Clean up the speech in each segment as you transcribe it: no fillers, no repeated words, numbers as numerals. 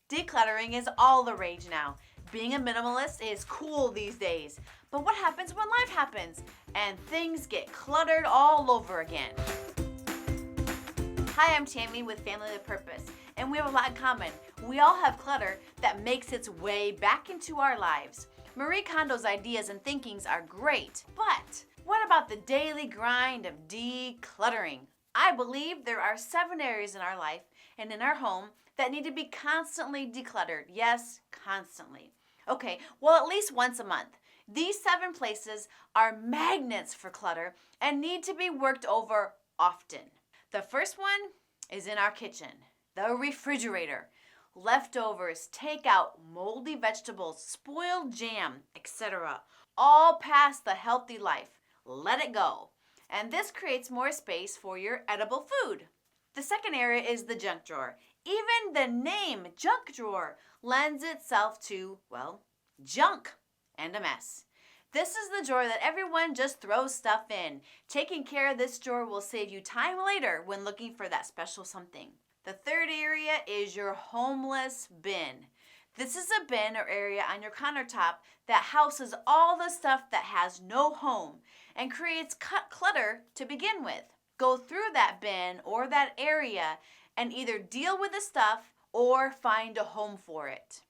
Decluttering is all the rage now. Being a minimalist is cool these days. But what happens when life happens and things get cluttered all over again? Hi, I'm Tammy with Family with Purpose, and we have a lot in common. We all have clutter that makes its way back into our lives. Marie Kondo's ideas and thinkings are great, but what about the daily grind of decluttering? I believe there are 7 areas in our life and in our home that need to be constantly decluttered. Yes, constantly. Okay, well, at least once a month. These 7 places are magnets for clutter and need to be worked over often. The first one is in our kitchen, the refrigerator. Leftovers, takeout, moldy vegetables, spoiled jam, etc. All past the healthy life. Let it go. And this creates more space for your edible food. The second area is the junk drawer. Even the name junk drawer lends itself to, well, junk and a mess. This is the drawer that everyone just throws stuff in. Taking care of this drawer will save you time later when looking for that special something. The third area is your homeless bin. This is a bin or area on your countertop that houses all the stuff that has no home and creates clutter to begin with. Go through that bin or that area and either deal with the stuff or find a home for it.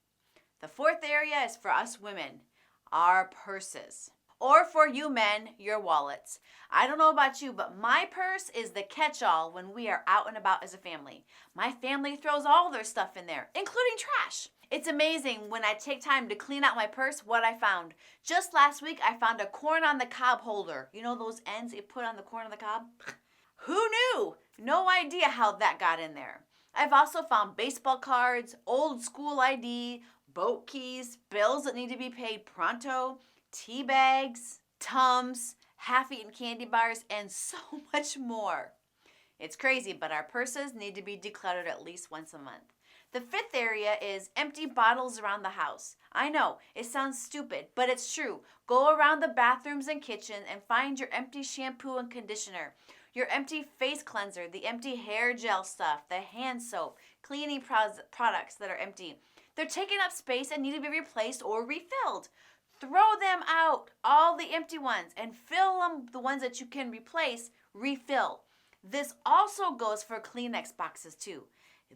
The fourth area is for us women, our purses. Or for you men, your wallets. I don't know about you, but my purse is the catch-all when we are out and about as a family. My family throws all their stuff in there, including trash. It's amazing when I take time to clean out my purse what I found. Just last week, I found a corn on the cob holder. You know those ends you put on the corn on the cob? Who knew? No idea how that got in there. I've also found baseball cards, old school ID, boat keys, bills that need to be paid pronto, tea bags, Tums, half-eaten candy bars, and so much more. It's crazy, but our purses need to be decluttered at least once a month. The fifth area is empty bottles around the house. I know, it sounds stupid, but it's true. Go around the bathrooms and kitchen and find your empty shampoo and conditioner, your empty face cleanser, the empty hair gel stuff, the hand soap, cleaning products that are empty. They're taking up space and need to be replaced or refilled. Throw them out, all the empty ones, and fill them, the ones that you can replace, refill. This also goes for Kleenex boxes too.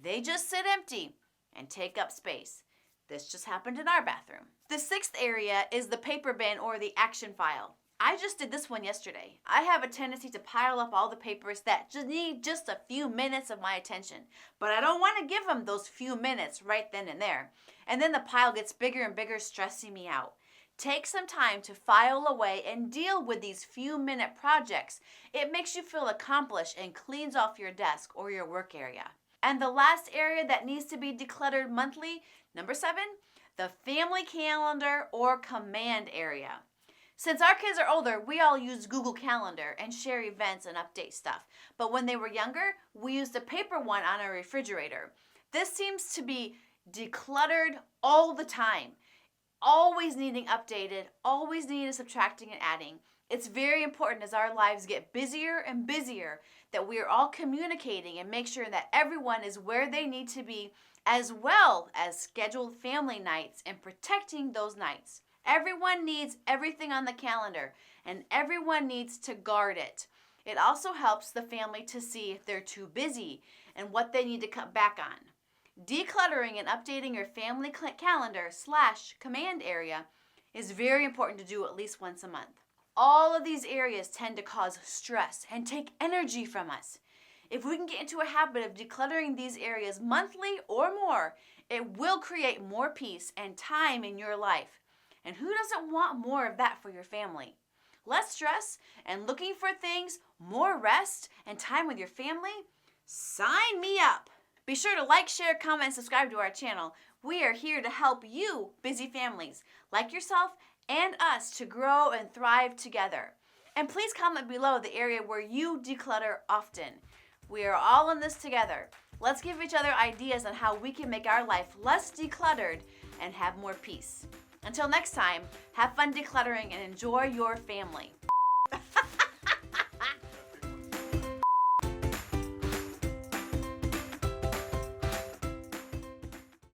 They just sit empty and take up space. This just happened in our bathroom. The sixth area is the paper bin or the action file. I just did this one yesterday. I have a tendency to pile up all the papers that just need just a few minutes of my attention, but I don't want to give them those few minutes right then and there. And then the pile gets bigger and bigger, stressing me out. Take some time to file away and deal with these few-minute projects. It makes you feel accomplished and cleans off your desk or your work area. And the last area that needs to be decluttered monthly, number 7, the family calendar or command area. Since our kids are older, we all use Google Calendar and share events and update stuff. But when they were younger, we used a paper one on our refrigerator. This seems to be decluttered all the time. Always needing updated, always needing subtracting and adding. It's very important as our lives get busier and busier that we are all communicating and make sure that everyone is where they need to be, as well as scheduled family nights and protecting those nights. Everyone needs everything on the calendar and everyone needs to guard it. It also helps the family to see if they're too busy and what they need to cut back on. Decluttering and updating your family calendar/command area is very important to do at least once a month. All of these areas tend to cause stress and take energy from us. If we can get into a habit of decluttering these areas monthly or more, it will create more peace and time in your life. And who doesn't want more of that for your family? Less stress and looking for things, more rest, and time with your family? Sign me up! Be sure to like, share, comment, and subscribe to our channel. We are here to help you, busy families like yourself and us, to grow and thrive together. And please comment below the area where you declutter often. We are all in this together. Let's give each other ideas on how we can make our life less decluttered and have more peace. Until next time, have fun decluttering and enjoy your family.